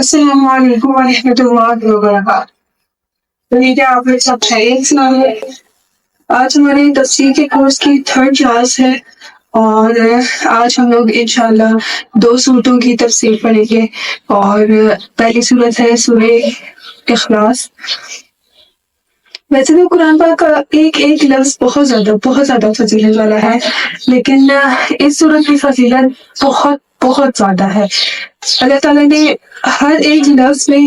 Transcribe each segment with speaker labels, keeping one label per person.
Speaker 1: السلام علیکم ورحمۃ اللہ وبرکاتہ۔ تو یہ کیا آپ لوگ سب خیریت سے ہیں؟ آج ہمارے تفسیر کے کورس کی 3rd کلاس ہے اور آج ہم لوگ انشاءاللہ 2 صورتوں کی تفسیر پڑھیں گے اور پہلی صورت ہے سورہ اخلاص۔ ویسے تو قرآن پاک کا ایک لفظ بہت زیادہ فضیلت والا ہے، لیکن اس صورت کی فضیلت بہت زیادہ ہے۔ اللہ تعالیٰ نے ہر ایک لفظ میں،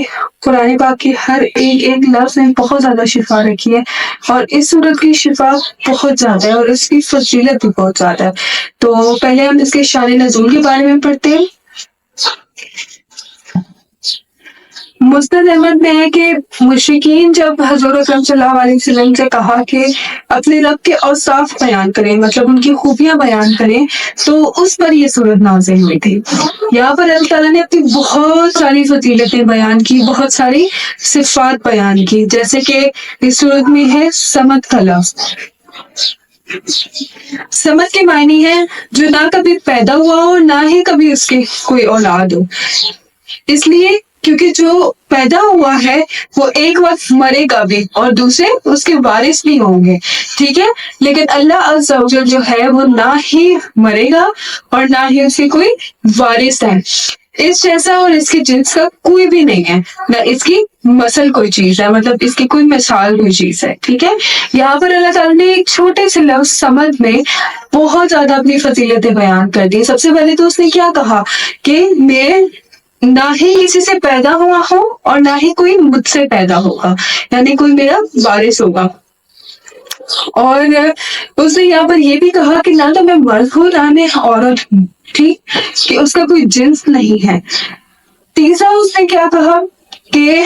Speaker 1: قرآن پاک کی ہر ایک لفظ میں بہت زیادہ شفا رکھی ہے، اور اس صورت کی شفا بہت زیادہ ہے اور اس کی فضیلت بھی بہت زیادہ ہے۔ تو پہلے ہم اس کے شان نزول کے بارے میں پڑھتے ہیں۔ مسند احمد میں ہے کہ مشرکین جب حضور اکرم صلی اللہ علیہ وسلم سے کہا کہ اپنے رب کے اوصاف بیان کریں، مطلب ان کی خوبیاں بیان کریں، تو اس پر یہ صورت نازل ہوئی تھی۔ یہاں پر اللہ تعالیٰ نے اپنی بہت ساری فضیلتیں بیان کی، بہت ساری صفات بیان کی، جیسے کہ اس صورت میں ہے صمد کا لفظ۔ صمد کے معنی ہے جو نہ کبھی پیدا ہوا ہو، نہ ہی کبھی اس کی کوئی اولاد ہو۔ اس لیے کیونکہ جو پیدا ہوا ہے وہ ایک وقت مرے گا بھی اور دوسرے اس کے وارث بھی ہوں گے، ٹھیک ہے، لیکن اللہ عز و جل جو ہے وہ نہ ہی مرے گا اور نہ ہی اس کے کوئی وارث ہے۔ اس جیسا اور اس کے جنس کا کوئی بھی نہیں ہے، نہ اس کی مثل کوئی چیز ہے، مطلب اس کی کوئی مثال کوئی چیز ہے، ٹھیک ہے۔ یہاں پر اللہ تعالیٰ نے ایک چھوٹے سے لفظ صمد میں بہت زیادہ اپنی فضیلتیں بیان کر دی۔ سب سے پہلے تو اس نے کیا کہا کہ میں نہ ہی کسی سے پیدا ہوا ہوں اور نہ ہی کوئی مجھ سے پیدا ہوگا، یعنی کوئی میرا وارث ہوگا۔ اور اس نے یہاں پر یہ بھی کہا کہ نہ تو میں مرد ہوں نہ میں عورت ہوں، ٹھیک، کہ اس کا کوئی جنس نہیں ہے۔ تیسرا اس نے کیا کہا کہ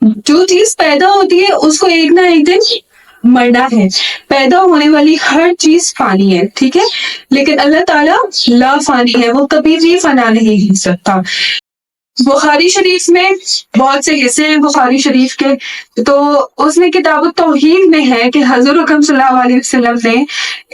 Speaker 1: جو چیز پیدا ہوتی ہے اس کو ایک نہ ایک دن مرنا ہے، پیدا ہونے والی ہر چیز فانی ہے، ٹھیک ہے، لیکن اللہ تعالیٰ لا فانی ہے، وہ کبھی بھی فنا نہیں ہو سکتا۔ بخاری شریف میں بہت سے حصے ہیں بخاری شریف کے، تو اس میں کتاب التوحید میں ہے کہ حضور اکرم صلی اللہ علیہ وسلم نے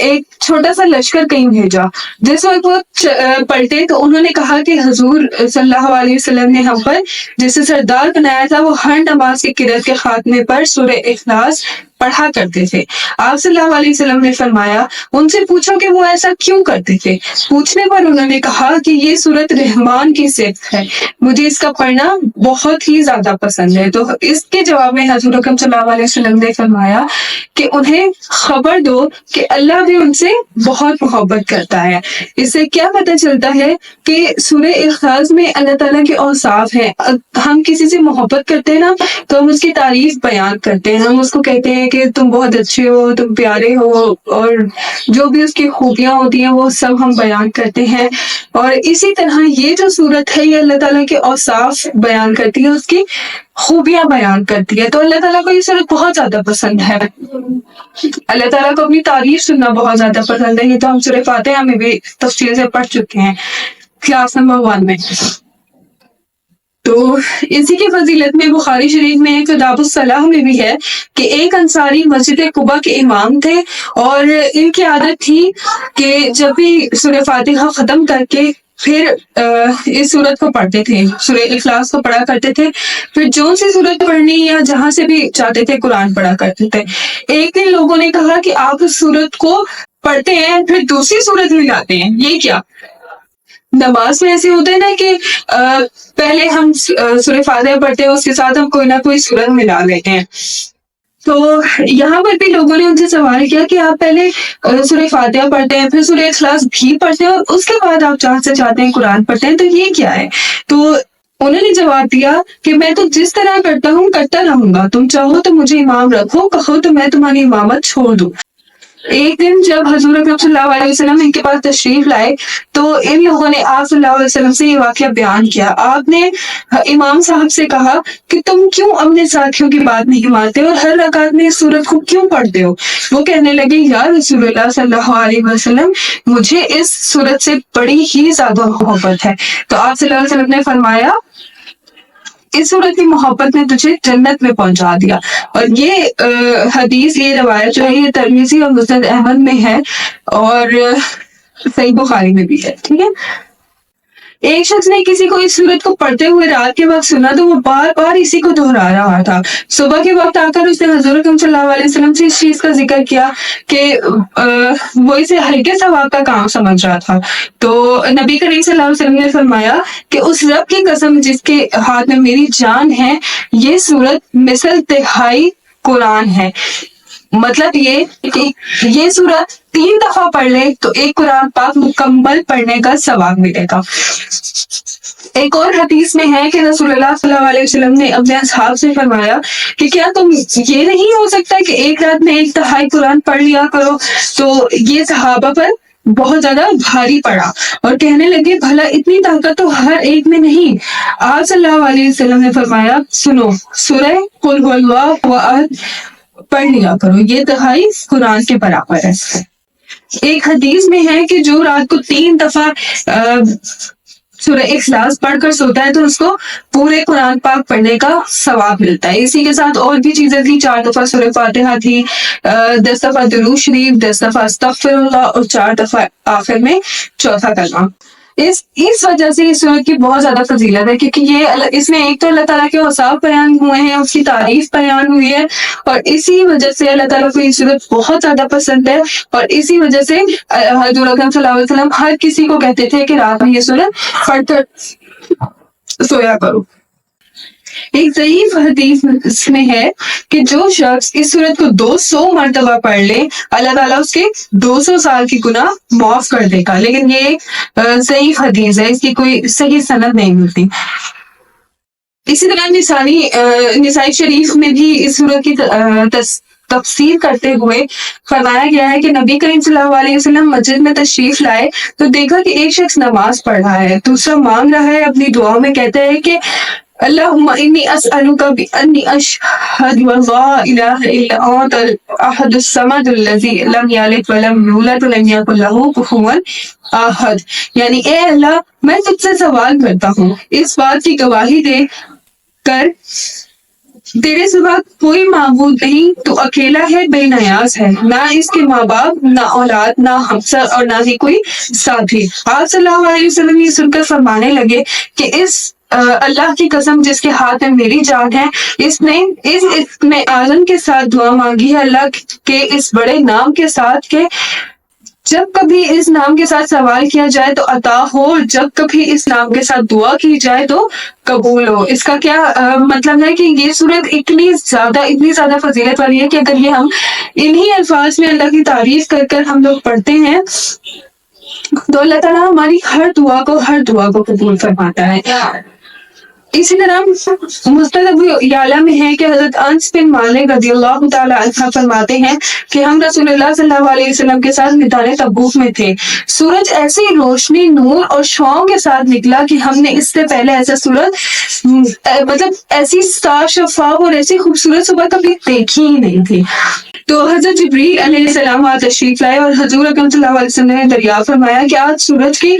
Speaker 1: ایک چھوٹا سا لشکر کہیں بھیجا۔ جس وقت وہ پلٹے تو انہوں نے کہا کہ حضور صلی اللہ علیہ وسلم نے ہم پر جسے سردار بنایا تھا وہ ہر نماز کی قرات کے خاتمے پر سورہ اخلاص پڑھا کرتے تھے۔ آپ صلی اللہ علیہ وسلم نے فرمایا ان سے پوچھو کہ وہ ایسا کیوں کرتے تھے۔ پوچھنے پر انہوں نے کہا کہ یہ سورت رحمان کی صفت ہے، مجھے اس کا پڑھنا بہت ہی زیادہ پسند ہے۔ تو اس کے جواب میں حضور اکرم صلی اللہ علیہ وسلم نے فرمایا کہ انہیں خبر دو کہ اللہ بھی ان سے بہت محبت کرتا ہے۔ اس سے کیا پتہ چلتا ہے کہ سورہ اخلاص میں اللہ تعالیٰ کے اوصاف ہیں۔ ہم کسی سے محبت کرتے ہیں نا تو ہم اس کی تعریف بیان کرتے ہیں، ہم اس کو کہتے ہیں کہ تم بہت اچھے ہو، تم پیارے ہو، اور جو بھی اس کی خوبیاں ہوتی ہیں وہ سب ہم بیان کرتے ہیں۔ اور اسی طرح یہ جو صورت ہے یہ اللہ تعالیٰ کے اوصاف بیان کرتی ہے، اس کی خوبیاں بیان کرتی ہے۔ تو اللہ تعالیٰ کو یہ صورت بہت زیادہ پسند ہے، اللہ تعالیٰ کو اپنی تعریف سننا بہت زیادہ پسند ہے۔ یہ تو ہم سورہ فاتحہ میں بھی تفصیل سے پڑھ چکے ہیں کلاس نمبر 1 میں۔ تو اسی کی فضیلت میں بخاری شریف میں کتاب الصلاح میں بھی ہے کہ ایک انصاری مسجد قباء کے امام تھے، اور ان کی عادت تھی کہ جب بھی سورہ فاتحہ ختم کر کے پھر اس سورت کو پڑھتے تھے، سورہ اخلاص کو پڑھا کرتے تھے، پھر جو سی سورت پڑھنی یا جہاں سے بھی چاہتے تھے قرآن پڑھا کرتے تھے۔ ایک دن لوگوں نے کہا کہ آپ اس سورت کو پڑھتے ہیں پھر دوسری سورت ملاتے ہیں، یہ کیا؟ نماز میں ایسے ہوتا ہے نا کہ پہلے ہم سورہ فاتحہ پڑھتے ہیں، اس کے ساتھ ہم کوئی نہ کوئی سورت ملا لیتے ہیں۔ تو یہاں پر بھی لوگوں نے ان سے سوال کیا کہ آپ پہلے سورہ فاتحہ پڑھتے ہیں، پھر سورہ اخلاص بھی پڑھتے ہیں، اور اس کے بعد آپ جہاں سے چاہتے ہیں قرآن پڑھتے ہیں، تو یہ کیا ہے؟ تو انہوں نے جواب دیا کہ میں تو جس طرح کرتا ہوں کرتا رہوں گا، تم چاہو تو مجھے امام رکھو، کہو تو میں تمہاری امامت چھوڑ دوں۔ ایک دن جب حضور اکرم صلی اللہ علیہ وسلم ان کے پاس تشریف لائے تو ان لوگوں نے آپ صلی اللہ علیہ وسلم سے یہ واقعہ بیان کیا۔ آپ نے امام صاحب سے کہا کہ تم کیوں اپنے ساتھیوں کی بات نہیں مانتے اور ہر رکعت میں اس سورت کو کیوں پڑھتے ہو؟ وہ کہنے لگے یا رسول اللہ صلی اللہ علیہ وسلم مجھے اس سورت سے بڑی ہی زیادہ محبت ہے۔ تو آپ صلی اللہ علیہ وسلم نے فرمایا اس صورت کی محبت نے تجھے جنت میں پہنچا دیا۔ اور یہ حدیث، یہ روایت جو ہے یہ ترمذی اور مسند احمد میں ہے اور صحیح بخاری میں بھی ہے، ٹھیک ہے۔ ایک شخص نے کسی کو اس صورت کو پڑھتے ہوئے رات کے وقت سنا تو وہ بار بار اسی کو دہرا رہا تھا. صبح کے وقت آ کر اس نے حضور اکرم صلی اللہ علیہ وسلم سے اس چیز کا ذکر کیا کہ وہ اسے ہلکے ثواب کا کام سمجھ رہا تھا. تو نبی کریم صلی اللہ علیہ وسلم نے فرمایا کہ اس رب کی قسم جس کے ہاتھ میں میری جان ہے، یہ صورت مثل تہائی قرآن ہے. مطلب یہ کہ یہ صورت 3 دفعہ پڑھ لے تو ایک قرآن پاک مکمل پڑھنے کا ثواب ملے گا. ایک اور حدیث میں ہے کہ رسول اللہ صلی اللہ علیہ وسلم نے اپنے اصحاب سے فرمایا کہ کیا تم یہ نہیں ہو سکتا کہ ایک رات میں 1 تہائی قرآن پڑھ لیا کرو؟ تو یہ صحابہ پر بہت زیادہ بھاری پڑا اور کہنے لگے بھلا اتنی طاقت تو ہر ایک میں نہیں. آپ صلی اللہ علیہ وسلم نے فرمایا سنو، سورہ قل هو اللہ احد پڑھ لیا کرو، یہ تہائی قرآن کے برابر ہے. ایک حدیث میں ہے کہ جو رات کو 3 دفعہ سورہ اخلاص پڑھ کر سوتا ہے تو اس کو پورے قرآن پاک پڑھنے کا ثواب ملتا ہے. اسی کے ساتھ اور بھی چیزیں تھی، 4 دفعہ سورہ فاتحہ تھی، 10 دفعہ درود شریف، 10 دفعہ استغفر اللہ اور 4 دفعہ آخر میں چوتھا کلمہ. اس وجہ سے اس سورت کی بہت زیادہ فضیلت ہے، کیونکہ یہ اس میں ایک تو اللہ تعالیٰ کے اوصاف بیان ہوئے ہیں، اس کی تعریف بیان ہوئی ہے، اور اسی وجہ سے اللہ تعالیٰ کو یہ سورت بہت زیادہ پسند ہے. اور اسی وجہ سے حضور اکرم صلی اللہ علیہ وسلم ہر کسی کو کہتے تھے کہ رات میں یہ سورت پڑھ کر سویا کرو. ایک ضعیف حدیث میں ہے کہ جو شخص اس سورت کو 200 مرتبہ پڑھ لے اللہ تعالیٰ اس کے 200 سال کی گناہ معاف کر دے گا. لیکن یہ ایک ضعیف حدیث ہے، اس کی کوئی صحیح سند نہیں ملتی. اسی طرح نسائی شریف میں بھی اس سورت کی تفسیر کرتے ہوئے فرمایا گیا ہے کہ نبی کریم صلی اللہ علیہ وسلم مسجد میں تشریف لائے تو دیکھا کہ ایک شخص نماز پڑھ رہا ہے، دوسرا مانگ رہا ہے، اپنی دعاؤں میں کہتا ہے کہ اللہم انی اسألک بانی اشہد لا الہ الا انت الاحد الصمد الذی لم یلد ولم یولد ولم یکن لہ کفوا احد. یعنی اے اللہ، میں تجھ سے سوال کرتا ہوں، اس بات کی گواہی دے کر تیرے سوا کوئی معبود نہیں، تو اکیلا ہے، بے نیاز ہے، نہ اس کے ماں باپ، نہ اولاد، نہ ہمسر اور نہ ہی کوئی ساتھی. آپ صلی اللہ علیہ وسلم یہ سن کر فرمانے لگے کہ اس اللہ کی قسم جس کے ہاتھ میں میری جان ہے، اس نے اس اسم اعظم کے ساتھ دعا مانگی ہے، اللہ کے اس بڑے نام کے ساتھ کہ جب کبھی اس نام کے ساتھ سوال کیا جائے تو عطا ہو، جب کبھی اس نام کے ساتھ دعا کی جائے تو قبول ہو. اس کا کیا مطلب ہے کہ یہ صورت اتنی زیادہ فضیلت والی ہے کہ اگر یہ ہم انہی الفاظ میں اللہ کی تعریف کر کر ہم لوگ پڑھتے ہیں تو اللہ تعالیٰ ہماری ہر دعا کو قبول فرماتا ہے. اسی طرح مستند ابو یعلا میں ہے کہ حضرت انس بن مالک رضی اللہ تعالی عنہ فرماتے ہیں کہ ہم رسول اللہ صلی اللہ علیہ وسلم کے ساتھ میدان تبوک میں تھے. سورج ایسی روشنی، نور اور شعاؤں کے ساتھ نکلا کہ ہم نے اس سے پہلے ایسا سورج مطلب ایسی صاف شفاف اور ایسی خوبصورت صبح کبھی دیکھی ہی نہیں تھی. تو حضرت جبریل علیہ السلام وہاں تشریف لائے اور حضور اکرم صلی اللہ علیہ وسلم نے دریافت فرمایا کہ آج سورج کی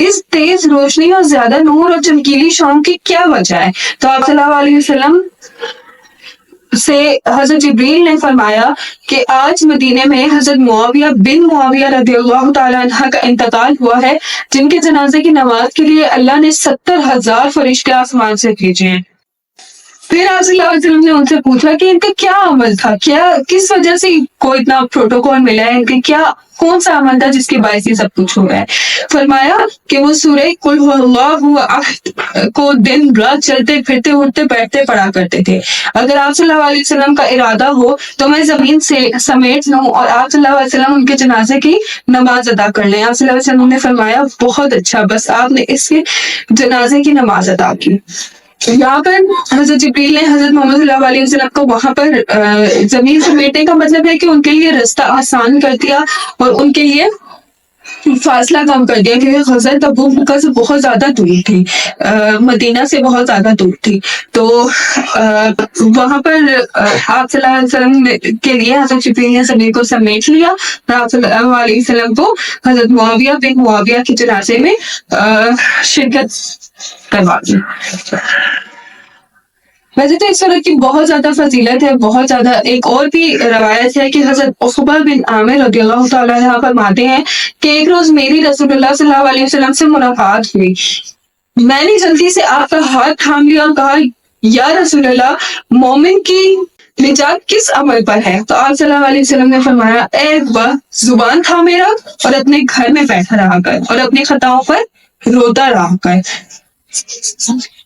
Speaker 1: اس تیز روشنی اور زیادہ نور اور چمکیلی شام کی کیا وجہ ہے؟ تو آپ صلی اللہ علیہ وسلم سے حضرت جبریل نے فرمایا کہ آج مدینے میں حضرت معاویہ بن معاویہ رضی اللہ تعالی عنہ کا انتقال ہوا ہے، جن کے جنازے کی نماز کے لیے اللہ نے 70,000 فرشتے آسمان سے بھیجے ہیں. پھر آپ صلی اللہ علیہ وسلم نے ان سے پوچھا کہ ان کا کیا عمل تھا، کس وجہ سے کو اتنا پروٹوکول ملا ہے، ان کے کون سا عمل تھا جس کے باعث یہ سب کچھ ہو رہا ہے؟ فرمایا کہ وہ سورہ قل هو اللہ احد کو دن رات چلتے پھرتے اٹھتے بیٹھتے پڑھا کرتے تھے. اگر آپ صلی اللہ علیہ وسلم کا ارادہ ہو تو میں زمین سے سمیٹ لوں اور آپ صلی اللہ علیہ وسلم ان کے جنازے کی نماز ادا کر لیں. آپ صلی اللہ علیہ وسلم نے فرمایا بہت اچھا، بس آپ نے اس کے جنازے کی نماز ادا کی. یہاں پر حضرت جبریل نے حضرت محمد صلی اللہ علیہ وسلم کو وہاں پر زمین سمیٹنے کا مطلب ہے کہ ان کے لیے رستہ آسان کر دیا اور ان کے لیے فاصلہ کم کر دیا، کیونکہ غزوہ تبوک مکہ سے بہت زیادہ دور تھی، مدینہ سے بہت زیادہ دور تھی. تو وہاں پر آپ صلی اللہ علیہ وسلم کے لیے حضرت جبریل نے زمین کو سمیٹ لیا اور آپ صلی اللہ علیہ وسلم کو حضرت معاویہ بن معاویہ کے جنازے میں شرکت کروا دی. ویسے تو اس صورت کی بہت زیادہ فضیلت ہے، بہت زیادہ. ایک اور بھی روایت ہے کہ حضرت عقبہ بن عامر رضی اللہ تعالیٰ عنہ فرماتے ہیں کہ ایک روز میری رسول اللہ صلی اللہ علیہ وسلم سے ملاقات ہوئی. میں نے جلدی سے آپ کا ہاتھ تھام لیا اور کہا یا رسول اللہ، مومن کی نجات کس عمل پر ہے؟ تو آپ صلی اللہ علیہ وسلم نے فرمایا، اے وقت زبان تھامے رکھ اور اپنے گھر میں بیٹھا رہا کر اور اپنی خطاؤں پر روتا رہا کر۔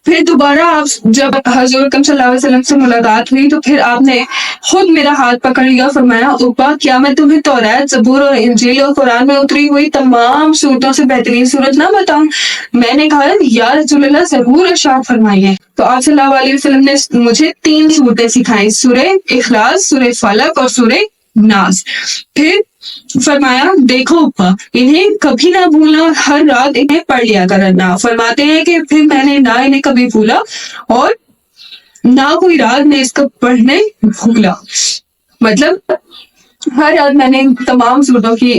Speaker 1: پھر دوبارہ آپ جب حضور اکرم صلی اللہ علیہ وسلم سے ملاقات ہوئی تو پھر آپ نے خود میرا ہاتھ پکڑ لیا، فرمایا عقبہ، کیا میں تمہیں توریت، زبور اور انجیل اور قرآن میں اتری ہوئی تمام صورتوں سے بہترین صورت نہ بتاؤں؟ میں نے کہا یا رسول اللہ ضرور ارشاد فرمائیے۔ تو آپ صلی اللہ علیہ وسلم نے مجھے 3 صورتیں سکھائیں، سورہ اخلاص، سورہ فلق اور سورہ ناس۔ پھر فرمایا دیکھو انہیں کبھی نہ بھولنا، ہر رات انہیں پڑھ لیا کرنا۔ فرماتے ہیں کہ پھر میں نے نہ انہیں کبھی بھولا اور نہ کوئی رات میں اس کو پڑھنے بھولا۔ مطلب ہر رات میں نے تمام صورتوں کی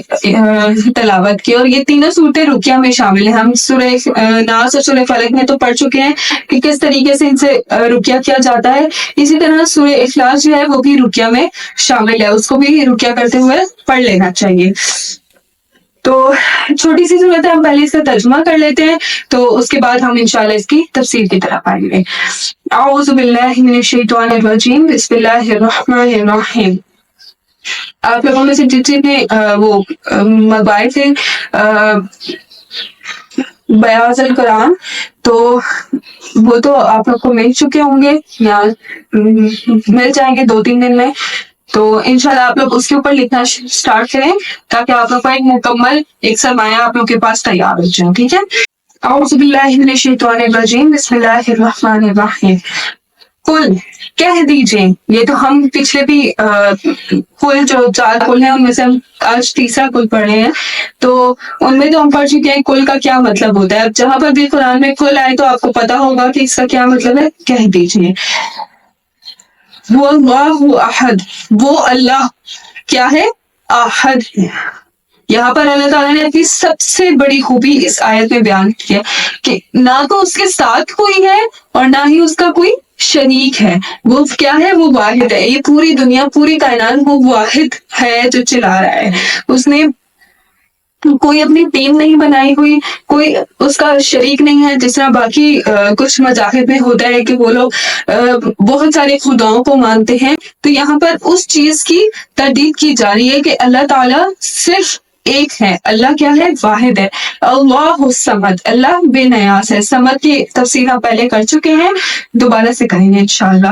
Speaker 1: تلاوت کی، اور یہ تینوں صورتیں رقیہ میں شامل ہیں۔ ہم سورہ ناس اور سورہ فلق میں تو پڑھ چکے ہیں کہ کس طریقے سے ان سے رقیہ کیا جاتا ہے، اسی طرح سورہ اخلاص جو ہے وہ بھی رقیہ میں شامل ہے، اس کو بھی رقیہ کرتے ہوئے پڑھ لینا چاہیے۔ تو چھوٹی سی صورت ہے، ہم پہلے اس کا ترجمہ کر لیتے ہیں، تو اس کے بعد ہم انشاءاللہ اس کی تفسیر کی طرف آئیں گے۔ اعوذ باللہ من الشیطان الرجیم، بسم اللہ الرحمن الرحیم۔ آپ لوگوں میں سے جتنے وہ موبائل سے بیاض القرآن، تو وہ تو آپ لوگ کو مل چکے ہوں گے یا مل جائیں گے 2-3 دن میں، تو انشاءاللہ آپ لوگ اس کے اوپر لکھنا سٹارٹ کریں تاکہ آپ لوگ کا ایک مکمل ایک سرمایہ آپ لوگ کے پاس تیار ہو جائے، ٹھیک ہے؟ اعوذ باللہ من الشیطان الرجیم، بسم اللہ الرحمن الرحیم۔ قل، کہہ دیجئے، یہ تو ہم پچھلے بھی قل جو 4 قل ہیں ان میں سے ہم آج تیسرا قل پڑھ رہے ہیں، تو ان میں تو ہم پڑھ چکے ہیں قل کا کیا مطلب ہوتا ہے۔ اب جہاں پر بھی قرآن میں قل آئے تو آپ کو پتا ہوگا کہ اس کا کیا مطلب ہے، کہہ دیجئے۔ وہ اللہ احد، وہ اللہ کیا ہے؟ احد ہے۔ یہاں پر اللہ تعالیٰ نے اپنی سب سے بڑی خوبی اس آیت میں بیان کی ہے کہ نہ تو اس کے ساتھ کوئی ہے اور نہ ہی اس کا کوئی شریک ہے۔ وہ کیا ہے؟ وہ واحد ہے۔ یہ پوری دنیا، پوری کائنات وہ واحد ہے جو چلا رہا ہے۔ اس نے کوئی اپنی ٹیم نہیں بنائی ہوئی، کوئی اس کا شریک نہیں ہے، جس طرح باقی کچھ مذاہب میں ہوتا ہے کہ وہ لوگ بہت سارے خداؤں کو مانتے ہیں۔ تو یہاں پر اس چیز کی تردید کی جا رہی ہے کہ اللہ تعالیٰ صرف ایک ہے۔ اللہ کیا ہے؟ واحد ہے۔ اللہ الصمد، اللہ بے نیاز ہے۔ صمد کی تفسیر ہم پہلے کر چکے ہیں، دوبارہ سے کریں گے انشاءاللہ۔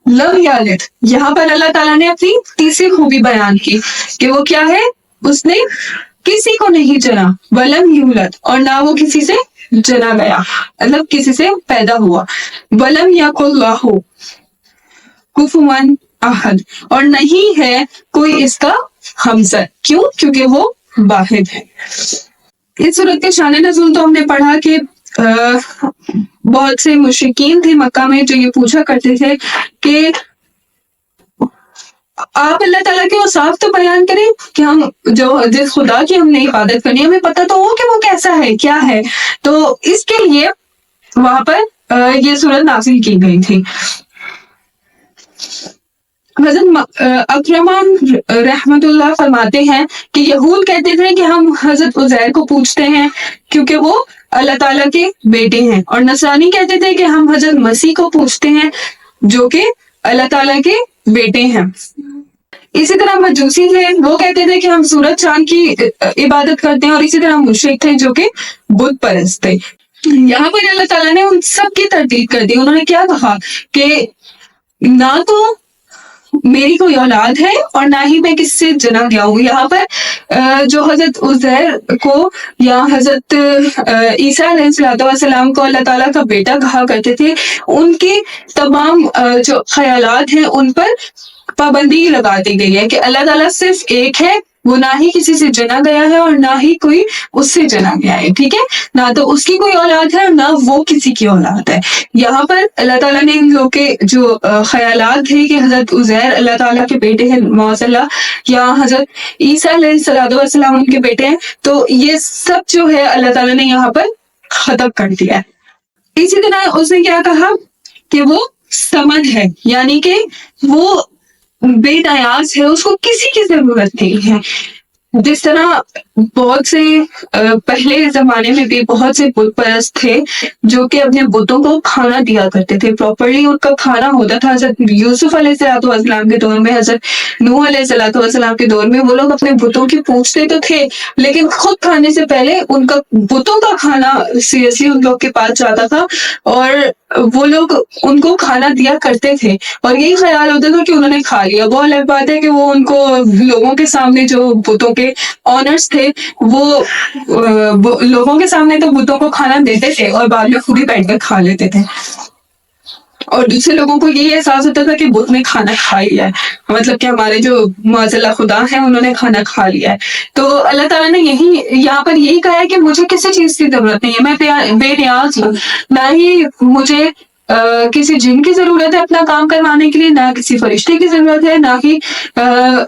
Speaker 1: لم یلد، یہاں پر اللہ تعالیٰ نے اپنی تیسری خوبی بیان کی کہ وہ کیا ہے؟ اس نے کسی کو نہیں جنا، ولم یولد، اور نہ وہ کسی سے جنا گیا، مطلب کسی سے پیدا ہوا۔ ولم یکن لہ کفوا احد، اور نہیں ہے کوئی اس کا ہمسر۔ کیوں؟ کیونکہ وہ واحد ہے۔ اس صورت کے شان نزول تو ہم نے پڑھا کہ بہت سے مشرکین تھے مکہ میں جو یہ پوچھا کرتے تھے کہ آپ اللہ تعالیٰ کے اوصاف تو بیان کریں کہ ہم جو جس خدا کی ہم نے عبادت کرنی ہے ہمیں پتہ تو ہو کہ وہ کیسا ہے، کیا ہے۔ تو اس کے لیے وہاں پر یہ صورت نازل کی گئی تھی۔ حضرت اکرمان رحمت اللہ فرماتے ہیں کہ یہود کہتے تھے کہ ہم حضرت عزیر کو پوچھتے ہیں کیونکہ وہ اللہ تعالیٰ کے بیٹے ہیں، اور نصرانی کہتے تھے کہ ہم حضرت مسیح کو پوچھتے ہیں جو کہ اللہ تعالیٰ کے بیٹے ہیں۔ اسی طرح مجوسی تھے، وہ کہتے تھے کہ ہم سورج چاند کی عبادت کرتے ہیں، اور اسی طرح مشرک تھے جو کہ بت پرست تھے۔ یہاں پر اللہ تعالیٰ نے ان سب کی تردید کر دی۔ انہوں نے کیا کہا کہ نہ تو میری کوئی اولاد ہے اور نہ ہی میں کسی سے جنا گیا ہوں۔ یہاں پر جو حضرت عزیر کو یا حضرت عیسیٰ علیہ السلام کو اللہ تعالیٰ کا بیٹا کہا کرتے تھے، ان کے تمام جو خیالات ہیں ان پر پابندی لگا دی گئی ہے کہ اللہ تعالیٰ صرف ایک ہے، وہ نہ ہی کسی سے جنا گیا ہے اور نہ ہی کوئی اس سے جنا گیا ہے، ٹھیک ہے؟ نہ تو اس کی کوئی اولاد ہے اور نہ وہ کسی کی اولاد ہے۔ یہاں پر اللہ تعالیٰ نے ان لوگ کے جو خیالات تھے کہ حضرت عزیر اللہ تعالیٰ کے بیٹے ہیں معاذ اللہ، یا حضرت عیسیٰ علیہ السلام ان کے بیٹے ہیں، تو یہ سب جو ہے اللہ تعالیٰ نے یہاں پر ختم کر دیا ہے۔ اسی طرح اس نے کیا کہا کہ وہ صمد ہے، یعنی کہ وہ بے نیاز ہے، اس کو کسی کی ضرورت نہیں ہے۔ جس طرح بہت سے پہلے زمانے میں بھی بہت سے بت پرست تھے جو کہ اپنے بتوں کو کھانا دیا کرتے تھے، پراپرلی ان کا کھانا ہوتا تھا. حضرت یوسف علیہ السلام کے دور میں، حضرت نوح علیہ السلام کے دور میں وہ لوگ اپنے بتوں کی پوچھتے تو تھے، لیکن خود کھانے سے پہلے ان کا بتوں کا کھانا سیریسلی ان لوگ کے پاس جاتا تھا، اور وہ لوگ ان کو کھانا دیا کرتے تھے، اور یہی خیال ہوتا تھا کہ انہوں نے کھا لیا. وہ الگ بات ہے کہ وہ ان کو لوگوں کے سامنے، جو بتوں کے آنرز تھے، وہ لوگوں کے سامنے تو بتوں کو کھانا دیتے تھے اور بعد میں خود ہی بیٹھ کر کھا لیتے تھے، اور دوسرے لوگوں کو یہی احساس ہوتا تھا کہ بت نے کھانا کھا لیا ہے، مطلب کہ ہمارے جو معاذ اللہ خدا ہیں انہوں نے کھانا کھا لیا ہے. تو اللہ تعالیٰ نے یہاں پر یہی کہا ہے کہ مجھے کسی چیز کی ضرورت نہیں ہے، میں بے نیاز ہوں. نہ ہی مجھے کسی جن کی ضرورت ہے اپنا کام کروانے کے لیے، نہ کسی فرشتے کی ضرورت ہے، نہ ہی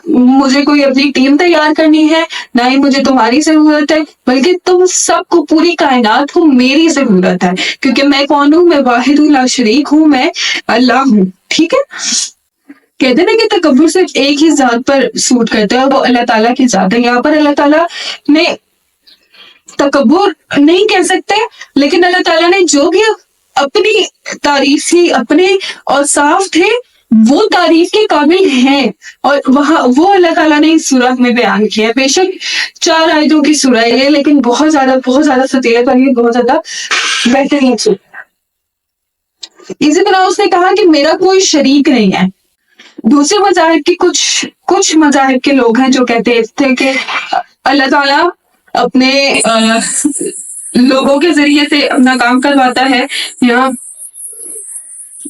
Speaker 1: مجھے کوئی اپنی ٹیم تیار کرنی ہے، نہ ہی مجھے تمہاری ضرورت ہے، بلکہ تم سب کو، پوری کائنات کو میری ضرورت ہے، کیونکہ میں کون ہوں؟ میں واحد لا شریک ہوں، میں اللہ ہوں. ٹھیک ہے. کہتے ہیں کہ تکبر صرف ایک ہی ذات پر سوٹ کرتا ہے، وہ اللہ تعالیٰ کی ذات ہے. یہاں پر اللہ تعالیٰ نے تکبر نہیں کہہ سکتے، لیکن اللہ تعالیٰ نے جو بھی اپنی تعریف تھی، اپنے اوصاف تھے، وہ تعریف کے قابل ہیں، اور وہ اللہ تعالیٰ نے اس سورہ میں بیان کیا ہے. بے شک 4 آیتوں کی سورہ ہے، لیکن بہت زیادہ فضیلت والی، بہت زیادہ بہترین سورہ. اسی طرح اس نے کہا کہ میرا کوئی شریک نہیں ہے. دوسرے مذاہب کی کچھ مذاہب کے لوگ ہیں جو کہتے تھے کہ اللہ تعالیٰ اپنے لوگوں کے ذریعے سے اپنا کام کرواتا ہے، یا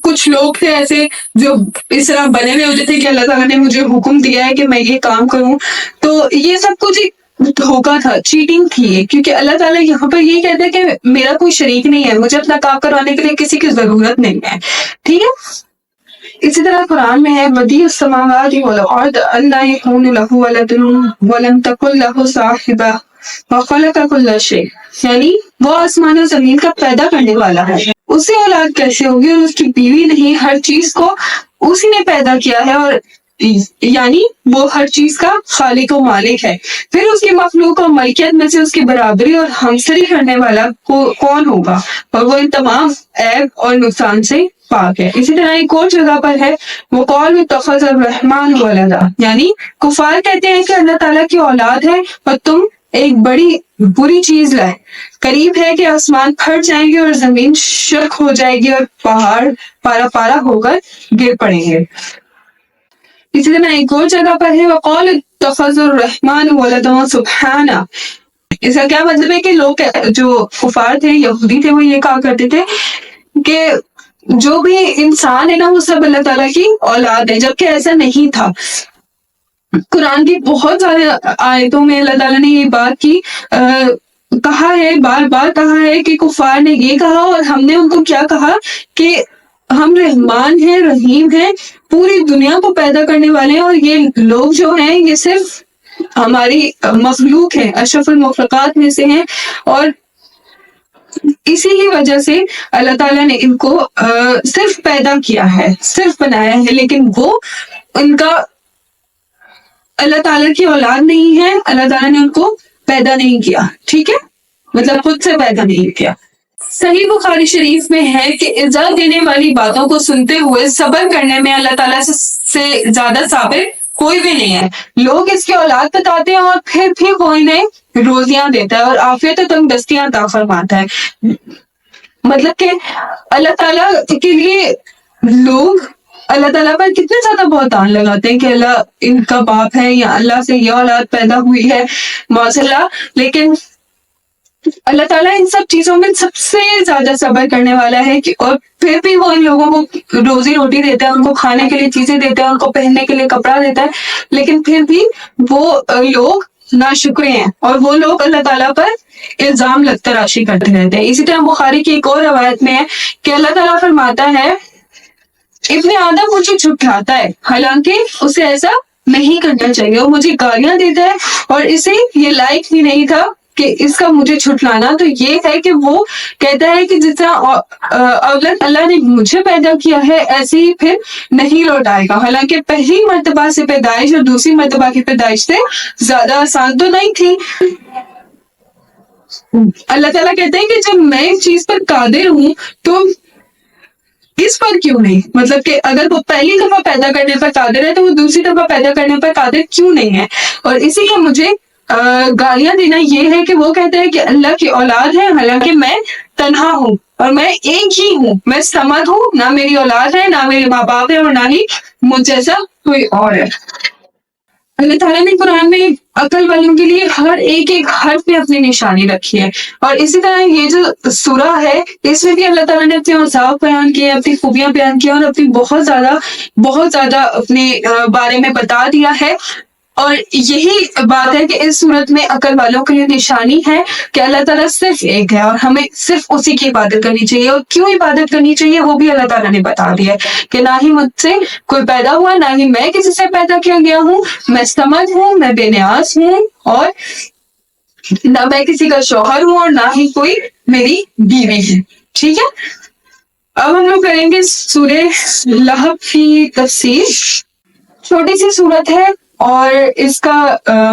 Speaker 1: کچھ لوگ تھے ایسے جو اس طرح بنے ہوئے ہوتے تھے کہ اللہ تعالیٰ نے مجھے حکم دیا ہے کہ میں یہ کام کروں. تو یہ سب کچھ ایک دھوکہ تھا، چیٹنگ تھی یہ، کیونکہ اللہ تعالیٰ یہاں پر یہ کہتے ہیں کہ میرا کوئی شریک نہیں ہے، مجھے اپنا کام کروانے کے لیے کسی کی ضرورت نہیں ہے. ٹھیک ہے. اسی طرح قرآن میں ہے بدیع السماوات والارض اللہ یکون لہ ولد ولم تکن لہ صاحبہ وخلق کل شیء، یعنی وہ آسمان و زمین کا پیدا کرنے والا ہے، اسے اولاد کیسے ہوگی اور اس کی بیوی نہیں، ہر چیز کو اسی نے پیدا کیا ہے، اور یعنی وہ ہر چیز کا خالق و مالک ہے. پھر اس کی مخلوق اور ملکیت میں سے اس کی برابری اور ہمسری کرنے والا کون ہوگا، اور وہ ان تمام عیب اور نقصان سے پاک ہے. اسی طرح ایک اور جگہ پر ہے وقالوا اتخذ الرحمن ولدا، یعنی کفار کہتے ہیں کہ اللہ تعالیٰ کی اولاد ہے، اور تم ایک بڑی بری چیز لائے، قریب ہے کہ آسمان پھٹ جائیں گے اور زمین شق ہو جائے گی اور پہاڑ پارا پارا ہو کر گر پڑیں گے. اسی طرح ایک اور جگہ پر ہے وقال اتخذ الرحمن ولدا سبحانہ. اس کا کیا مطلب ہے کہ لوگ جو کفار تھے، یہودی تھے، وہ یہ کہا کرتے تھے کہ جو بھی انسان ہے نا وہ سب اللہ تعالیٰ کی اولاد ہے، جبکہ ایسا نہیں تھا. قرآن کی بہت سارے آیتوں میں اللہ تعالیٰ نے یہ بات کی کہا ہے، بار بار کہا ہے کہ کفار نے یہ کہا، اور ہم نے ان کو کیا کہا کہ ہم رحمان ہیں، رحیم ہیں، پوری دنیا کو پیدا کرنے والے ہیں، اور یہ لوگ جو ہیں یہ صرف ہماری مخلوق ہیں، اشرف المخلوقات میں سے ہیں، اور اسی کی وجہ سے اللہ تعالیٰ نے ان کو صرف پیدا کیا ہے، صرف بنایا ہے، لیکن وہ ان کا اللہ تعالیٰ کی اولاد نہیں ہے. اللہ تعالیٰ نے ان کو پیدا نہیں کیا. ٹھیک ہے، مطلب خود سے پیدا نہیں کیا. صحیح بخاری شریف میں ہے کہ ایذا دینے والی باتوں کو سنتے ہوئے صبر کرنے میں اللہ تعالیٰ سے زیادہ صابر کوئی بھی نہیں ہے. لوگ اس کی اولاد بتاتے ہیں اور پھر بھی وہ انہیں روزیاں دیتا ہے اور عافیت و تنگ دستیاں عطا فرماتا ہے. مطلب کہ اللہ تعالیٰ کے لیے لوگ اللہ تعالیٰ پر کتنے زیادہ بہتان لگاتے ہیں کہ اللہ ان کا باپ ہے، یا اللہ سے یہ اولاد پیدا ہوئی ہے، معاذ اللہ. لیکن اللہ تعالیٰ ان سب چیزوں میں سب سے زیادہ صبر کرنے والا ہے، اور پھر بھی وہ ان لوگوں کو روزی روٹی دیتا ہے، ان کو کھانے کے لیے چیزیں دیتا ہے، ان کو پہننے کے لیے کپڑا دیتا ہے، لیکن پھر بھی وہ لوگ ناشکرے ہیں، اور وہ لوگ اللہ تعالیٰ پر الزام تراشی کرتے رہتے ہیں. اسی طرح بخاری کی ایک اور روایت میں ہے کہ اللہ تعالیٰ فرماتا ہے ابن آدم مجھے جھٹلاتا ہے، حالانکہ اسے ایسا نہیں کرنا چاہیے، وہ مجھے گالیاں دیتا ہے، اور اسے یہ لائق بھی نہیں تھا کہ اس کا مجھے چھٹلانا تو یہ ہے کہ وہ کہتا ہے کہ جس طرح اولاد اللہ نے مجھے پیدا کیا ہے ایسے ہی پھر نہیں لوٹائے گا، حالانکہ پہلی مرتبہ سے پیدائش اور دوسری مرتبہ کی پیدائش سے زیادہ آسان تو نہیں تھی۔ اللہ تعالیٰ کہتے ہیں کہ جب میں اس چیز پر قادر ہوں تو اس پر کیوں نہیں، مطلب کہ اگر وہ پہلی دفعہ پیدا کرنے پر قادر ہے تو وہ دوسری دفعہ پیدا کرنے پر قادر کیوں نہیں ہے؟ اور اسی کا مجھے گالیاں دینا یہ ہے کہ وہ کہتا ہے کہ اللہ کی اولاد ہے، حالانکہ میں تنہا ہوں اور میں ایک ہی ہوں، میں صمد ہوں، نہ میری اولاد ہے، نہ میرے ماں باپ ہے، اور نہ ہی مجھ جیسا کوئی اور ہے۔ اللہ تعالیٰ نے قرآن میں عقل والوں کے لیے ہر ایک حرف میں اپنی نشانی رکھی ہے، اور اسی طرح یہ جو سورہ ہے اس میں بھی اللہ تعالیٰ نے اپنے اوصاف بیان کیے، اپنی خوبیاں بیان کی اور اپنی بہت زیادہ اپنے بارے میں بتا دیا ہے۔ اور یہی بات ہے کہ اس صورت میں عقل والوں کے لیے نشانی ہے کہ اللہ تعالیٰ صرف ایک ہے اور ہمیں صرف اسی کی عبادت کرنی چاہیے، اور کیوں عبادت کرنی چاہیے وہ بھی اللہ تعالیٰ نے بتا دیا ہے کہ نہ ہی مجھ سے کوئی پیدا ہوا، نہ ہی میں کسی سے پیدا کیا گیا ہوں، میں سمجھ ہوں، میں بے نیاز ہوں، اور نہ میں کسی کا شوہر ہوں اور نہ ہی کوئی میری بیوی ہے۔ ٹھیک ہے، اب ہم لوگ کریں گے سورہ لہب کی تفسیر۔ چھوٹی سی صورت ہے اور اس کا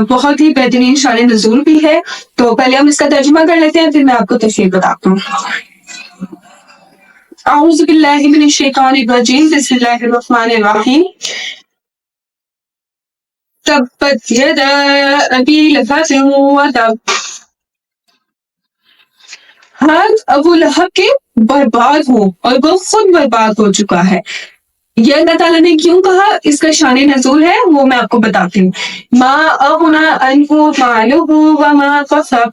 Speaker 1: بہت ہی بہترین شان نزول بھی ہے، تو پہلے ہم اس کا ترجمہ کر لیتے ہیں، پھر میں آپ کو تفسیر بتاتا ہوں۔ اعوذ باللہ من الشیطان الرجیم، بسم اللہ الرحمن الرحیم۔ تبت یدا ابی لہب وتب، ہاتھ ابو لہب کے برباد ہو اور وہ خود برباد ہو چکا ہے۔ یہ اللہ تعالیٰ نے کیوں کہا، اس کا شان نزول ہے وہ میں آپ کو بتاتی ہوں۔ ما اغنی عنہ مالہ وما کسب،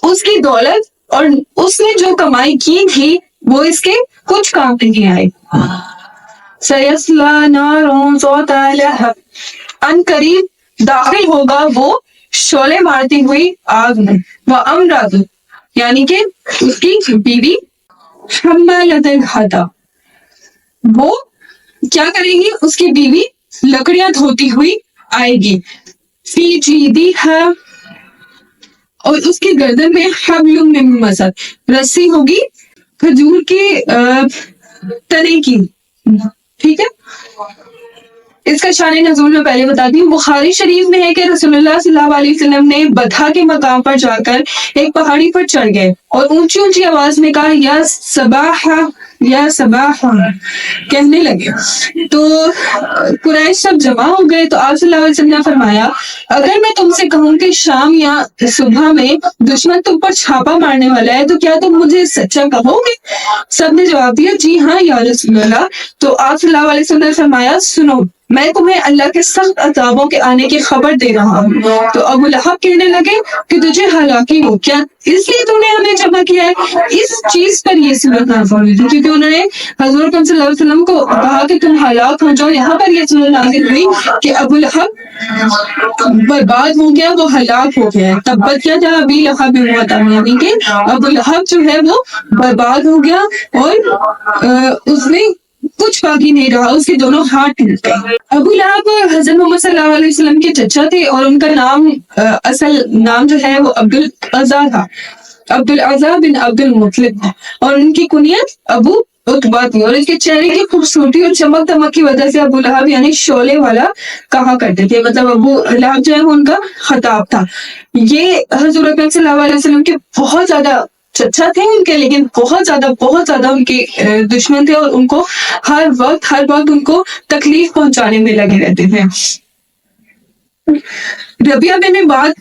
Speaker 1: اس کی دولت اور اس نے جو کمائی کی تھی وہ اس کے کچھ کام نہیں آئے۔ سیصلی نارا ذات لہب، ان قریب داخل ہوگا وہ شعلے مارتی ہوئی آگ میں۔ وامرأۃ، یعنی کہ اس کی بیوی، حمالۃ الحطب، وہ کیا کرے گی، اس کی بیوی لکڑیاں دھوتی ہوئی آئے گی۔ فی جیدہا، اور اس کی گردن میں حبل من مسد، رسی ہوگی کھجور کے تنے کی۔ ٹھیک ہے، اس کا شان نزول میں پہلے بتا دوں۔ بخاری شریف میں ہے کہ رسول اللہ صلی اللہ علیہ وسلم نے بدھا کے مقام پر جا کر ایک پہاڑی پر چڑھ گئے اور اونچی اونچی آواز میں کہا یا صباح یا صباح کہنے لگے، تو قریش سب جمع ہو گئے۔ تو آپ صلی اللہ علیہ وسلم نے فرمایا اگر میں تم سے کہوں کہ شام یا صبح میں دشمن تم پر چھاپا مارنے والا ہے تو کیا تم مجھے سچا کہو گے؟ سب نے جواب دیا جی ہاں یا رسول اللہ۔ تو آپ صلی اللہ علیہ وسلم نے فرمایا سنو، میں تمہیں اللہ کے سخت عذابوں کے آنے کی خبر دے رہا ہوں۔ تو ابو لہب کہنے لگے کہ تجھے ہلاکی ہو، کیا اس لیے تم نے ہمیں جمع کیا ہے؟ اس چیز پر یہ صورت نازل ہوئی تھی کیونکہ انہوں نے حضور صلی اللہ علیہ وسلم کو کہا کہ تم ہلاک ہو جاؤ۔ یہاں پر یہ صورت نازل ہوئی کہ ابو لہب برباد ہو گیا، وہ ہلاک ہو گیا۔ تبت یدا ابی لہب وتب، یعنی کہ ابو لہب جو ہے وہ برباد ہو گیا اور اس میں کچھ باقی نہیں رہا، اس کے دونوں ہاتھ ٹوٹ گئے۔ ابو لہب حضرت محمد صلی اللہ علیہ وسلم کے چچا تھے اور ان کا نام اصل نام جو ہے وہ عبد العزیٰ تھا، عبد العزیٰ بن عبد المطلب، اور ان کی کنیت ابو عتبہ تھی، اور اس کے چہرے کی خوبصورتی اور چمک دمک کی وجہ سے ابو لہب یعنی شعلے والا کہا کرتے تھے، مطلب ابو لہب جو ہے وہ ان کا خطاب تھا۔ یہ حضور اکرم صلی اللہ علیہ وسلم کے بہت زیادہ چچا تھے ان کے، لیکن بہت زیادہ ان کے دشمن تھے اور ان کو ہر وقت ان کو تکلیف پہنچانے میں لگے رہتے تھے۔ ربیعہ بن بعد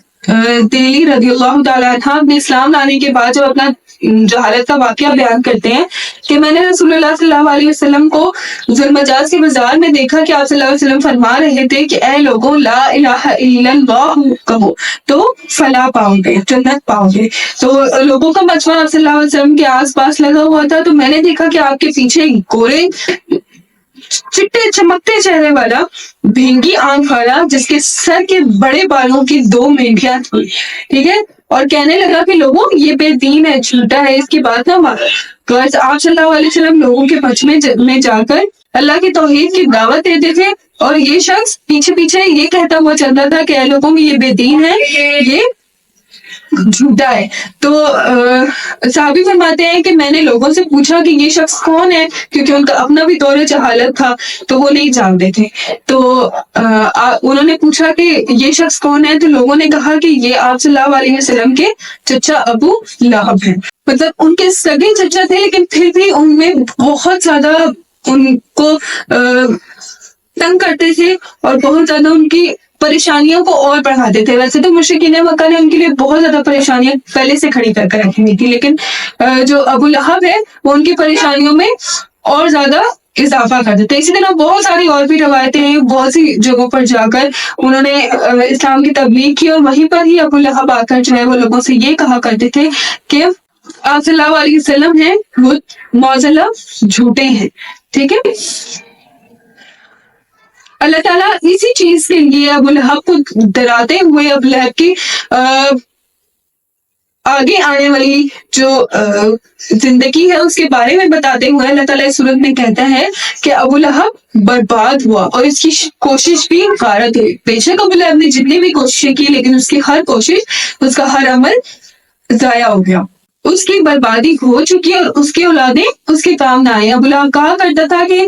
Speaker 1: دہلی رضی اللہ تعالیٰ عنہ اپنے اسلام لانے کے بعد جب اپنا جہالت کا واقعہ بیان کرتے ہیں کہ میں نے رسول اللہ صلی اللہ علیہ وسلم کو ذوالمجاز کے بازار میں دیکھا کہ آپ صلی اللہ علیہ وسلم فرما رہے تھے کہ اے لوگوں لا الہ الا اللہ کہو تو فلاح پاؤ گے، جنت پاؤ گے۔ تو لوگوں کا مجمع آپ صلی اللہ علیہ وسلم کے آس پاس لگا ہوا تھا، تو میں نے دیکھا کہ آپ کے پیچھے گورے چٹے چمکتے چہرے والا بھینگی آنکھ والا جس کے سر کے بڑے بالوں کی 2 مینڈیاں تھی، ٹھیک ہے، اور کہنے لگا کہ لوگوں یہ بے دین ہے، جھوٹا ہے، اس کی بات نہ مانو۔ تو آپ صلی اللہ علیہ وسلم لوگوں کے مجمع میں جا کر اللہ کی توحید کی دعوت دیتے تھے، اور یہ شخص پیچھے پیچھے یہ کہتا ہوا چلتا تھا کہ اے لوگوں یہ بے دین ہے، یہ جھوٹا ہے. تو صحابی فرماتے ہیں کہ میں نے لوگوں سے پوچھا کہ یہ شخص کون ہے، کیونکہ ان کا اپنا بھی دور جہالت تھا تو وہ نہیں جانتے تھے. تو انہوں نے پوچھا کہ یہ شخص کون ہے، تو لوگوں نے کہا کہ یہ آپ صلی اللہ علیہ وسلم کے چچا ابو لہب ہیں. مطلب ان کے سگے چچا تھے، لیکن پھر بھی ان میں بہت زیادہ ان کو تنگ کرتے تھے اور بہت زیادہ ان کی پریشانیوں کو اور بڑھاتے تھے. ویسے تو مشرکین مکہ نے ان کے لیے بہت زیادہ پریشانیاں پہلے سے کھڑی کر کے رکھی ہوئی تھی، لیکن جو ابو لہب ہے وہ ان کی پریشانیوں میں اور زیادہ اضافہ کر دیتے. اسی طرح بہت ساری اور بھی روایتیں ہیں، بہت سی جگہوں پر جا کر انہوں نے اسلام کی تبلیغ کی، اور وہیں پر ہی ابو لہب آ کر جو ہے وہ لوگوں سے یہ کہا کرتے تھے کہ آپ صلی اللہ علیہ وسلم ہیں وہ معذلہ جھوٹے ہیں. ٹھیک ہے. اللہ تعالیٰ اسی چیز کے لیے ابو لہب کو ڈراتے ہوئے ابو لہب کی آگے آنے والی جو زندگی ہے اس کے بارے میں بتاتے ہوئے اللہ تعالیٰ اس صورت میں کہتا ہے کہ ابو لہب برباد ہوا اور اس کی کوشش بھی غارت ہوئی. بے شک ابو لہب نے جتنی بھی کوششیں کی، لیکن اس کی ہر کوشش، اس کا ہر عمل ضائع ہو گیا. اس کی بربادی ہو چکی اور اس کی اولادیں اس کے کام نہ آئی. ابو لہب کہا کرتا تھا کہ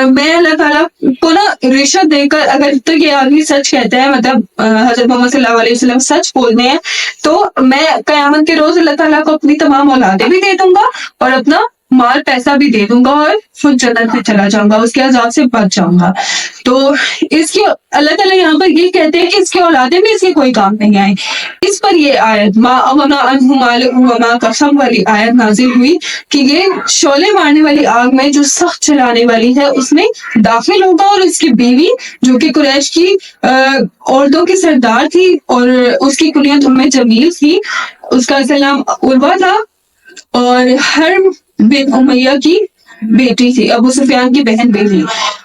Speaker 1: میں اللہ تعالیٰ کو نا رشوت دے کر، اگر تو یہ آدمی سچ کہتا ہے، مطلب حضرت محمد صلی اللہ علیہ وسلم سچ بولتے ہیں، تو میں قیامت کے روز اللہ تعالیٰ کو اپنی تمام اولادیں بھی دے دوں گا اور اپنا مال پیسہ بھی دے دوں گا اور خود جنت میں چلا جاؤں گا، اس کے عذاب سے بچ جاؤں گا. تو اس کی اللہ تعالیٰ یہاں پر یہ کہتے ہیں کہ اس کی اولادیں بھی اس کے کوئی کام نہیں آئیں. اس پر یہ آیت ما اغنی عنہ مالہ وما کسب والی آیت نازل ہوئی کہ یہ شعلے مارنے والی آگ میں جو سخت چلانے والی ہے اس میں داخل ہوگا، اور اس کی بیوی جو کہ قریش کی عورتوں کی سردار تھی اور اس کی کنیت ام جمیل تھی، اس کا اصل نام عروہ تھا، اور حرب بن امیہ کی بیٹی تھی، ابو سفیان کی بہن بھی تھی،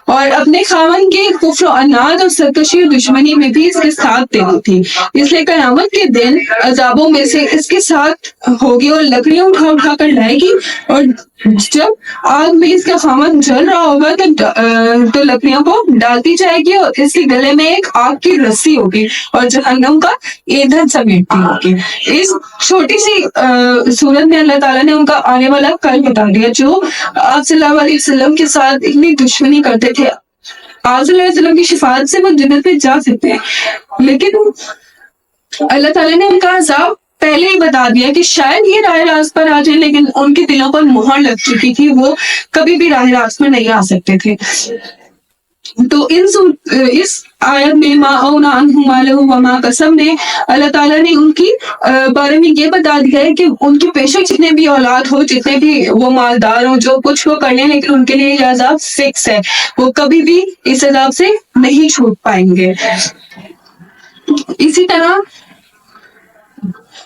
Speaker 1: اور اپنے خاوند کے کفر و عناد اور سرکشی اور دشمنی میں بھی اس کے ساتھ دیتی تھی. اس لیے قیامت کے دن عذابوں میں سے اس کے ساتھ ہوگی اور لکڑیاں اٹھا اٹھا کر لائے گی، اور جب آگ میں اس کا خاوند جل رہا ہوگا تو لکڑیوں کو ڈالتی جائے گی اور اس کے گلے میں ایک آگ کی رسی ہوگی اور جہنم کا ایندھن سمیٹتی ہوگی. اس چھوٹی سی صورت میں اللہ تعالیٰ نے ان کا آنے والا کل بتا دیا. جو آپ صلی اللہ علیہ وسلم کے ساتھ اتنی دشمنی کرتے تھے، آپ صلی اللہ علیہ وسلم کی شفاعت سے وہ جنت پہ جا سکتے ہیں، لیکن اللہ تعالیٰ نے ان کا عذاب پہلے ہی بتا دیا کہ شاید یہ راہ راست پر آ جائے، لیکن ان کے دلوں پر مہر لگ چکی تھی، وہ کبھی بھی راہ راست میں نہیں آ سکتے تھے. تو اس آیت میں ما اغنی عنہ مالہ وما کسب میں اللہ تعالیٰ نے ان کی بارے میں یہ بتا دیا ہے کہ ان کی بے شک جتنے بھی اولاد ہو، جتنے بھی وہ مالدار ہوں، جو کچھ وہ کر لیں، لیکن ان کے لیے یہ عذاب فکس ہے، وہ کبھی بھی اس عذاب سے نہیں چھوٹ پائیں گے. اسی طرح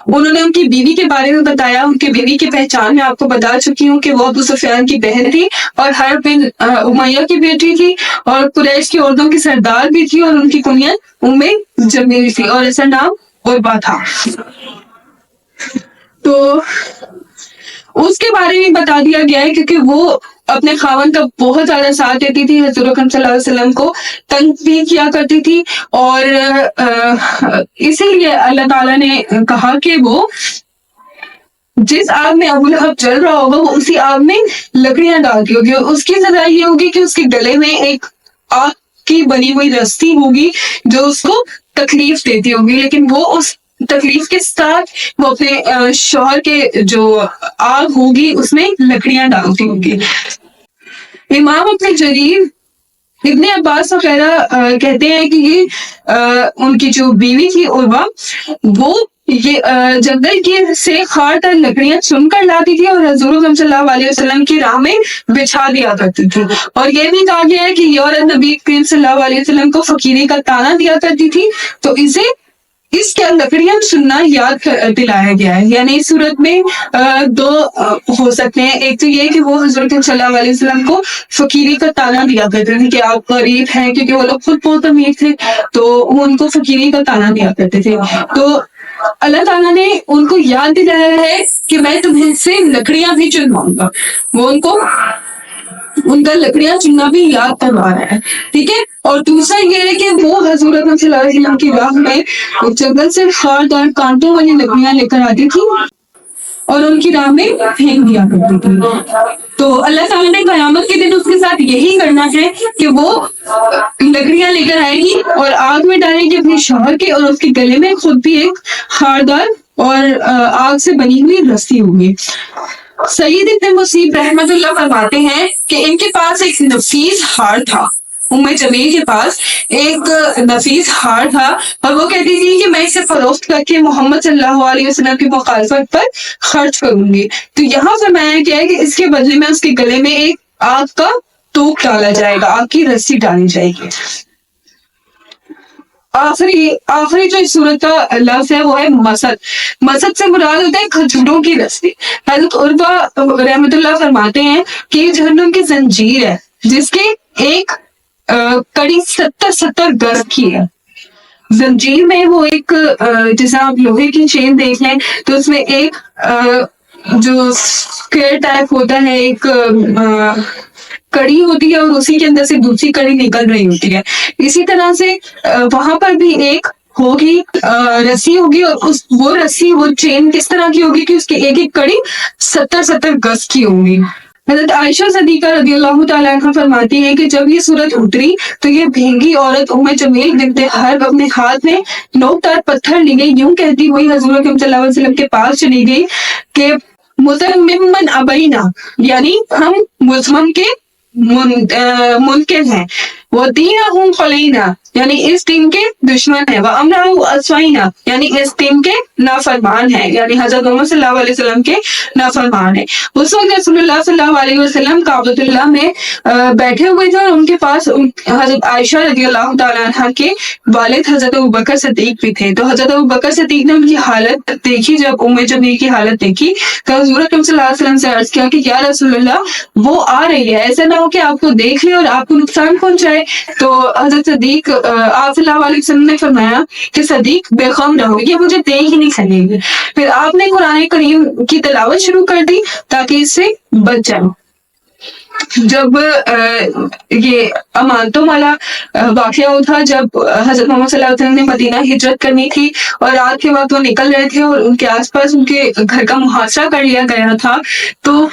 Speaker 1: انہوں نے ان کی بیوی کے بارے میں بتایا. ان کی بیوی کی پہچان میں آپ کو بتا چکی ہوں کہ وہ ابو سفیان کی بہن تھی اور حرب بن امیہ کی بیٹی تھی اور قریش کی عورتوں کی سردار بھی تھی، اور ان کی کنیت ام جمیل تھی اور ایسا نام عربہ تھا. تو اس کے بارے میں بتا دیا گیا ہے کیونکہ وہ اپنے خاوند کا بہت زیادہ ساتھ دیتی تھی، حضور اکرم صلی اللہ علیہ وسلم کو تنگ بھی کیا کرتی تھی، اور اسی لیے اللہ تعالیٰ نے کہا کہ وہ جس آگ میں ابو لہب جل رہا ہوگا وہ اسی آگ میں لکڑیاں ڈالتی ہوگی، اور اس کی سزا یہ ہوگی کہ اس کے گلے میں ایک آگ کی بنی ہوئی رسی ہوگی جو اس کو تکلیف دیتی ہوگی، لیکن وہ اس تکلیف کے ساتھ وہ اپنے شوہر کے جو آگ ہوگی اس میں لکڑیاں ڈالتی ہوگی. امام اپنے جریر ابن عباس وغیرہ کہتے ہیں کہ یہ ان کی جو بیوی تھی عروہ، وہ یہ جنگل کی سے خار تر لکڑیاں چن کر لاتی تھی اور حضور صلی اللہ علیہ وسلم کی راہ میں بچھا دیا کرتی تھی. اور یہ بھی کہا گیا ہے کہ یہ عورت نبی کریم صلی اللہ علیہ وسلم کو فقیری کا طعنہ دیا کرتی تھی، تو اسے اس کے لکڑیاں چننا یاد دلایا گیا ہے. یعنی اس صورت میں دو ہو سکتے ہیں. ایک تو یہ کہ وہ حضرت صلی اللہ علیہ وسلم کو فقیری کا طعنہ دیا کرتے تھے کہ آپ غریب ہیں، کیونکہ وہ لوگ خود بہت امیر تھے تو وہ ان کو فقیری کا طعنہ دیا کرتے تھے. تو اللہ تعالیٰ نے ان کو یاد دلایا ہے کہ میں تمہیں سے لکڑیاں بھی چنواؤں گا. وہ ان کا لکڑیاں چننا بھی یاد کروا رہا ہے. ٹھیک ہے. اور دوسرا یہ ہے کہ وہ حضور اکرم صلی اللہ علیہ وسلم کی راہ میں جنگل سے خاردار کانٹوں والی لکڑیاں لے کر آتی تھی اور ان کی راہ میں پھینک دیا کرتی تھی. تو اللہ تعالیٰ نے قیامت کے دن اس کے ساتھ یہی کرنا ہے کہ وہ لکڑیاں لے کر آئے گی اور آگ میں ڈالے گی اپنے شوہر کے، اور اس کے گلے میں خود بھی ایک خاردار اور آگ سے بنی ہوئی رسی ہوگی. سید ابن مصیب رحمت اللہ فرماتے ہیں کہ ان کے پاس ایک نفیس ہار تھا. ام جمیل کے پاس ایک نفیس ہار تھا اور وہ کہتی تھی کہ میں اسے فروخت کر کے محمد صلی اللہ علیہ وسلم کی مخالفت پر خرچ کروں گی. تو یہاں فرمایا گیا ہے کہ اس کے بدلے میں اس کے گلے میں ایک آگ کا توک ڈالا جائے گا، آگ کی رسی ڈالی جائے گی. آخری جو اس صورت کا لفظ ہے وہ ہے مسد. مسد سے مراد ہوتا ہے کھجوروں کی رسی. حضرت عروہ رحمت اللہ فرماتے ہیں کہ یہ جہنم کی زنجیر ہے جس کے ایک کڑی 70 گز کی ہے. زنجیر میں وہ ایک جیسے آپ لوہے کی چین دیکھ لیں تو اس میں ایک جو اسکوئر ٹائپ ہوتا ہے، ایک کڑی ہوتی ہے اور اسی کے اندر سے دوسری کڑی نکل رہی ہوتی ہے. اسی طرح سے وہاں پر بھی ایک ہوگی رسی ہوگی، اور وہ رسی وہ چین کس طرح کی ہوگی کہ اس کی ایک ایک کڑی 70 گز کی ہوگی. حضرت عائشہ صدیقہ رضی اللہ تعالیٰ عنہ فرماتی ہے کہ جب یہ صورت اتری تو یہ بھینگی عورت ام جمیل بنت حرب اپنے ہاتھ میں نوکدار پتھر لی گئی، یوں کہتی ہوئی حضور اکرم صلی اللہ علیہ وسلم کے پاس چلی گئی کہ متممن ابینا، یعنی ہم مزمم کے منکر ہیں، وہ دینہم خلینا، یعنی اس دین کے دشمن ہیں، وہ امرہم اسوائنا، یعنی اس دین کے نافرمان ہیں، یعنی حضرت محمد صلی اللہ علیہ وسلم کے نافرمان ہیں. اس وقت رسول اللہ صلی اللہ علیہ وسلم کعبۃ اللہ میں بیٹھے ہوئے تھے اور ان کے پاس حضرت عائشہ رضی اللہ تعالیٰ عنہ کے والد حضرت ابوبکر صدیق بھی تھے. تو حضرت ابوبکر صدیق نے ان کی حالت دیکھی، جب ام جمیل کی حالت دیکھی تو حضور اکرم صلی اللہ علیہ وسلم سے عرض کیا کہ یا رسول اللہ وہ آ رہی ہے، ایسا نہ ہو کہ آپ کو دیکھ لے اور آپ کو نقصان پہنچائے. تو حضرت صدیق آپ صلی اللہ علیہ وسلم نے فرمایا کہ صدیق بے خم رہو، یہ مجھے دیکھ ہی نہیں سکے گی. پھر آپ نے قرآن کریم کی تلاوت شروع کر دی تاکہ اس سے بچ جائیں. جب یہ امانتوں والا واقعہ تھا، جب حضرت محمد صلی اللہ علیہ وسلم نے مدینہ ہجرت کرنی تھی اور رات کے وقت وہ نکل رہے تھے اور ان کے آس پاس ان کے گھر کا محاصرہ کر لیا گیا تھا، تو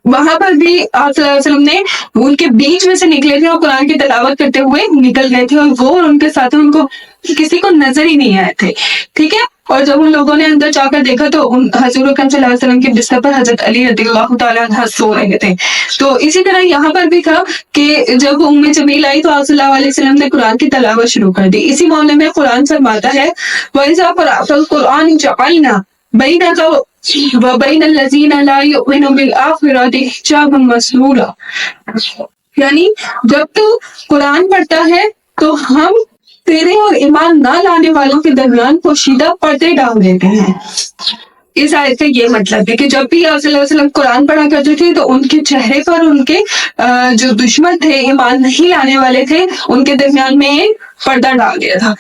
Speaker 1: وہاں پر بھی آپ صلی اللہ علیہ وسلم نے ان کے بیچ میں سے نکلے تھے اور قرآن کی تلاوت کرتے ہوئے نکل گئے تھے، اور وہ اور ان کے ساتھ ان کو کسی کو نظر ہی نہیں آئے تھے. ٹھیک ہے. اور جب ان لوگوں نے اندر جا کر دیکھا تو حضور اکرم صلی اللہ علیہ وسلم کے بستر پر حضرت علی رضی اللہ تعالیٰ عنہ سو رہے تھے. تو اسی طرح یہاں پر بھی تھا کہ جب ام جمیل آئی تو آپ صلی اللہ علیہ وسلم نے قرآن کی تلاوت شروع کر دی. اسی معاملے میں قرآن فرماتا ہے وَإِذَا قَرَأْتَ الْقُرْآنَ جَعَلْنَا بَيْنَكَ وَبَيْنَ الَّذِينَ لَا يُؤْمِنُونَ بِالْآخِرَةِ حِجَابًا مَّسْتُورًا، یعنی جب تو قرآن پڑھتا ہے تو ہم تیرے اور ایمان نہ لانے والوں کے درمیان پوشیدہ پردے ڈال دیتے ہیں. اس آیت کا یہ مطلب ہے کہ جب بھی آپ صلی اللہ علیہ وسلم قرآن پڑھا کرتے تھے تو ان کے چہرے پر ان کے جو دشمن تھے، ایمان نہیں لانے والے تھے، ان کے درمیان میں ایک پردہ ڈال دیا تھا.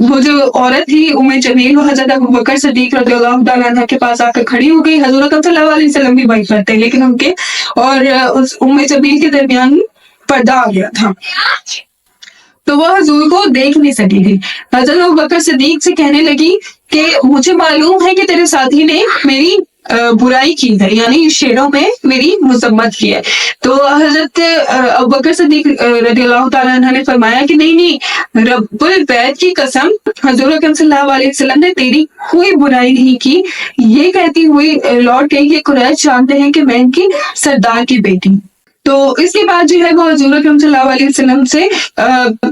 Speaker 1: وہ جو عورت تھی ام جمیل، وہ حضرت ابوبکر صدیق رضی اللہ تعالیٰ عنہ کے پاس آ کر کھڑی ہو گئی. حضور اکرم صلی اللہ علیہ وسلم بھی وہی کرتے ہیں، لیکن ان کے اور اس ام جمیل کے درمیان پردہ آ گیا تھا تو وہ حضور کو دیکھ نہیں سکی تھی. حضرت ابوبکر صدیق سے کہنے لگی کہ مجھے معلوم ہے کہ تیرے ساتھی نے میری برائی کی ہے، یعنی شعروں میں میری مذمت کی ہے. تو حضرت ابوبکر صدیق رضی اللہ تعالیٰ عنہ نے فرمایا کہ نہیں، رب البیت کی قسم، حضور اکرم صلی اللہ علیہ وسلم نے تیری کوئی برائی نہیں کی. یہ کہتی ہوئی لوٹ گئی کہ قریش جانتے ہیں کہ میں ان کی سردار کی بیٹی. تو اس کے بعد جو ہے وہ حضور اکرم صلی اللہ علیہ وسلم سے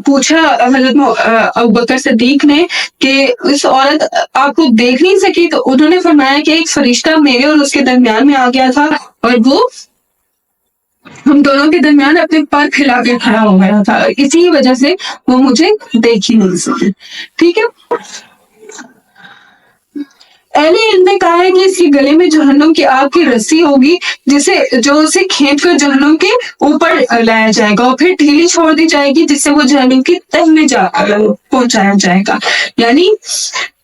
Speaker 1: پوچھا حضرت ابوبکر صدیق نے کہ اس عورت آپ کو دیکھ نہیں سکی، تو انہوں نے فرمایا کہ ایک فرشتہ میرے اور اس کے درمیان میں آ گیا تھا اور وہ ہم دونوں کے درمیان اپنے پر پھیلا کے کھڑا ہو گیا تھا، اسی وجہ سے وہ مجھے دیکھ ہی نہیں سکی. ٹھیک ہے. اہل علم نے کہا ہے کہ اس کے گلے میں جہنم کی آگ کی رسی ہوگی جو اسے کھینچ کر جہنم کے اوپر لایا جائے گا اور پھر ڈھیلی چھوڑ دی جائے گی جس سے وہ جہنم کی تہ میں پہنچایا جائے گا. یعنی